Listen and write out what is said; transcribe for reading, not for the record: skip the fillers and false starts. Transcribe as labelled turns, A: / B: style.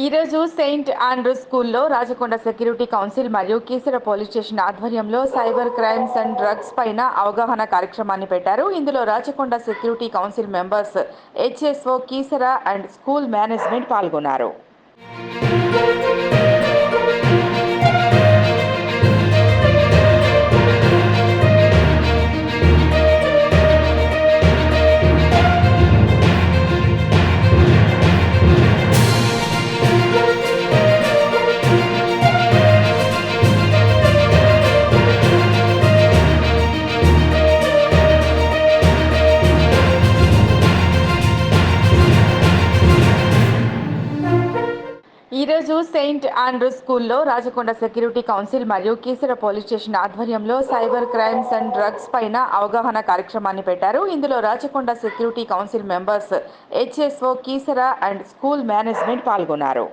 A: ఈరోజు Saint Andrews స్కూల్లో Rachakonda security council మరియు కీసర పోలీస్ స్టేషన్ ఆధ్వర్యంలో సైబర్ క్రైమ్స్ అండ్ డ్రగ్స్ పైన అవగాహన కార్యక్రమాన్ని పెట్టారు. ఇందులో Rachakonda security council members, HSO, Keesara and school management పాల్గొన్నారు. ఈరోజు సెయింట్ ఆండ్రూస్ స్కూల్లో రాచకొండ సెక్యూరిటీ కౌన్సిల్ మరియు కీసర పోలీస్ స్టేషన్ ఆధ్వర్యంలో సైబర్ క్రైమ్స్ అండ్ డ్రగ్స్ పైన అవగాహన కార్యక్రమాన్ని పెట్టారు. ఇందులో Rachakonda security council members, HSO, Keesara and school management పాల్గొన్నారు.